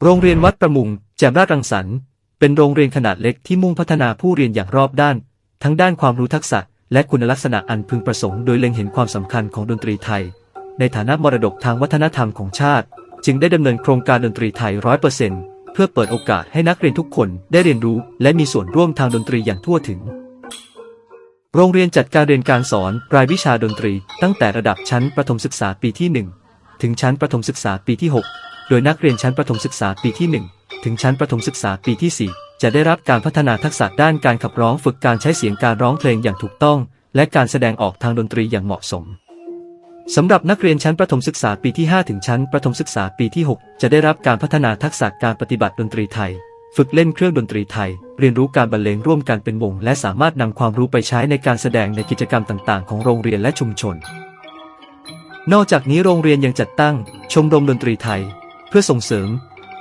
โรงเรียนวัดประมุงแจ่มราชรังสรรค์เป็นโรงเรียนขนาดเล็กที่มุ่งพัฒนาผู้เรียนอย่างรอบด้านทั้งด้านความรู้ทักษะและคุณลักษณะอันพึงประสงค์โดยเล็งเห็นความสำคัญของดนตรีไทยในฐานะมรดกทางวัฒนธรรมของชาติจึงได้ดำเนินโครงการดนตรีไทย 100% เพื่อเปิดโอกาสให้นักเรียนทุกคนได้เรียนรู้และมีส่วนร่วมทางดนตรีอย่างทั่วถึงโรงเรียนจัดการเรียนการสอนรายวิชาดนตรีตั้งแต่ระดับชั้นประถมศึกษาปีที่ 1 ถึงชั้นประถมศึกษาปีที่ 6 โดยนักเรียนชั้นประถมศึกษาปีที่ 1 ถึงชั้นประถมศึกษาปีที่ 4 จะได้รับการพัฒนาทักษะด้านการขับร้องฝึกการใช้เสียงการร้องเพลงอย่างถูกต้องและการแสดงออกทางดนตรีอย่างเหมาะสมสำหรับนักเรียนชั้นประถมศึกษาปีที่ 5 ถึงชั้นประถมศึกษาปีที่ 6 จะได้รับการพัฒนาทักษะการปฏิบัติดนตรีไทยฝึกเล่นเครื่องดนตรีไทยเรียนรู้การบรรเลงร่วมกันเป็นวงและสามารถนำความรู้ไปใช้ในการแสดงในกิจกรรมต่างๆของโรงเรียนและชุมชนนอกจากนี้โรงเรียนยังจัดตั้งชมรมดนตรีไทยเพื่อส่งเสริม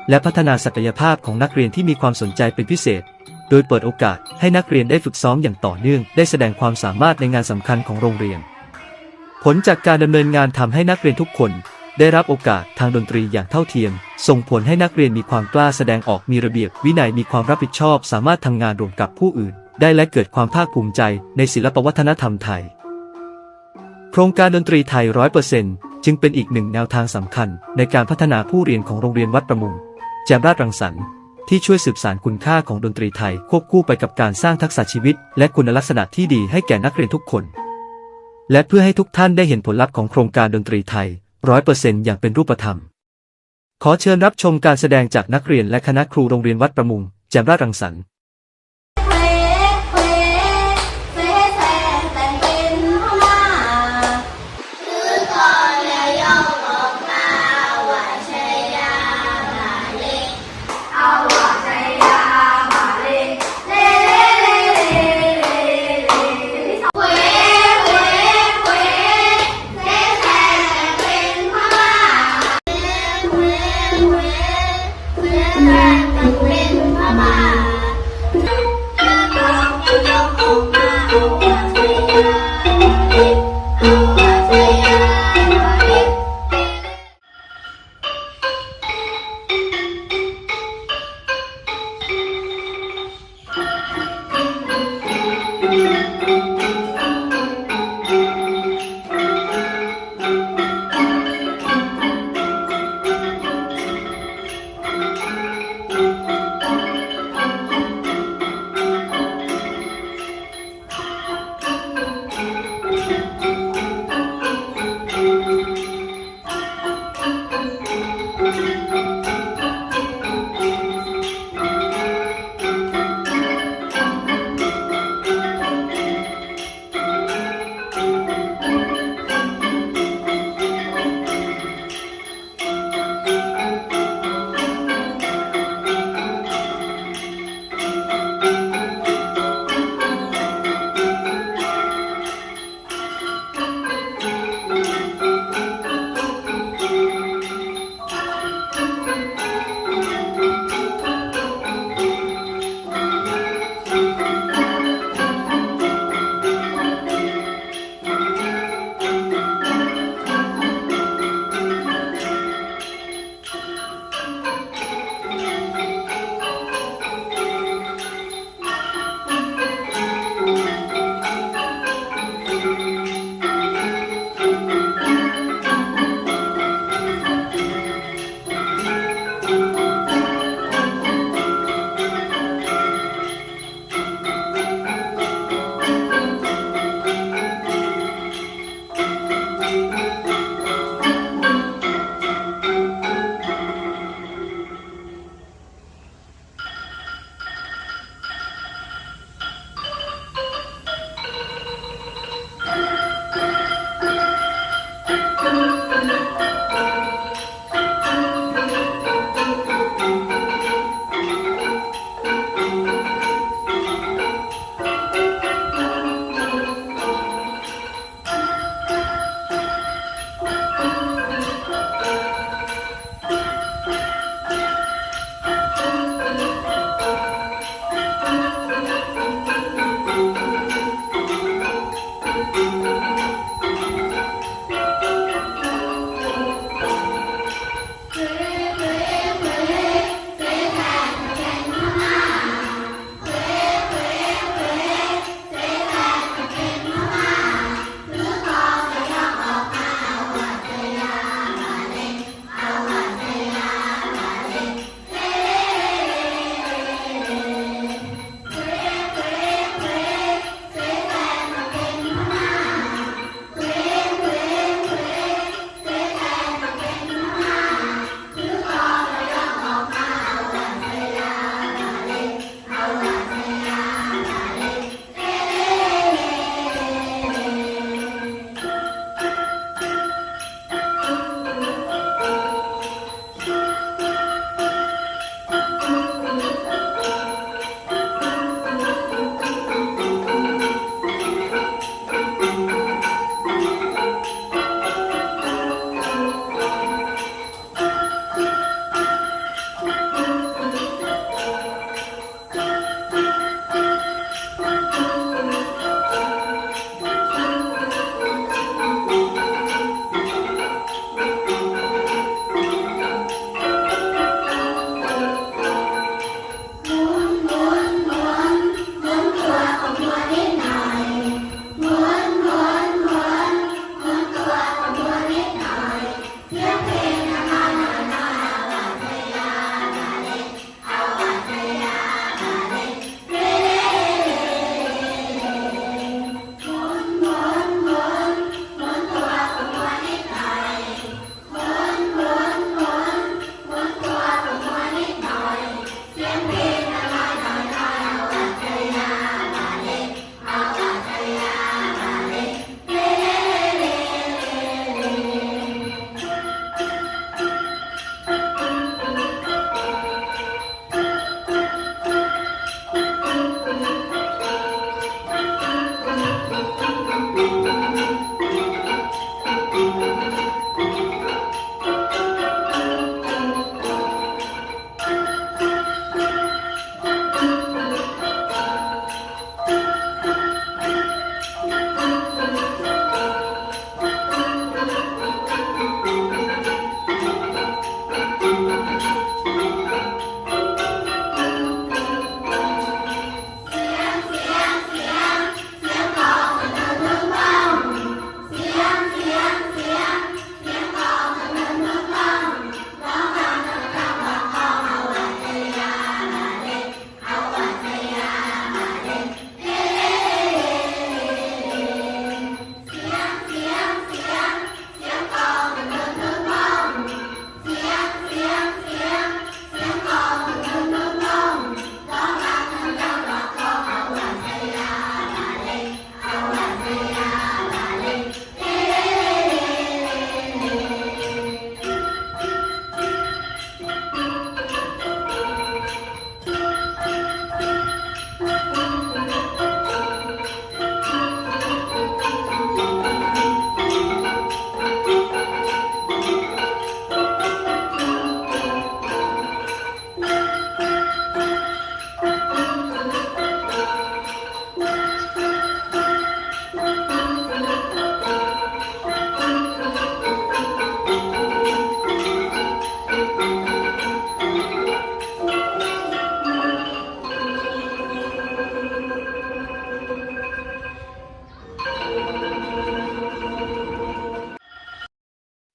และพัฒนาศักยภาพของนักเรียนที่มีความสนใจเป็นพิเศษโดยเปิดโอกาสให้นักเรียนได้ฝึกซ้อมอย่างต่อเนื่องได้แสดงความสามารถในงานสำคัญของโรงเรียนผลจากการดำเนินงานทำให้นักเรียนทุกคนได้รับโอกาสทางดนตรีอย่างเท่าเทียมส่งผลให้นักเรียนมีความกล้าแสดงออกมีระเบียบวินัยมีความรับผิดชอบสามารถทำงานร่วมกับผู้อื่นได้และเกิดความภาคภูมิใจในศิลปวัฒนธรรมไทยโครงการดนตรีไทย 100% จึงเป็นอีกหนึ่งแนวทางสำคัญในการพัฒนาผู้เรียนของโรงเรียนวัดประมุงแจ่มราชรังสรรค์ที่ช่วยสืบสานคุณค่าของดนตรีไทยควบคู่ไปกับการสร้างทักษะชีวิตและคุณลักษณะที่ดีให้แก่นักเรียนทุกคนและเพื่อให้ทุกท่านได้เห็นผลลัพธ์ของโครงการดนตรีไทย 100% อย่างเป็นรูปธรรมขอเชิญรับชมการแสดงจากนักเรียนและคณะครูโรงเรียนวัดประมุงแจ่มราชรังสรรค์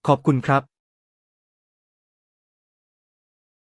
ขอบคุณครับ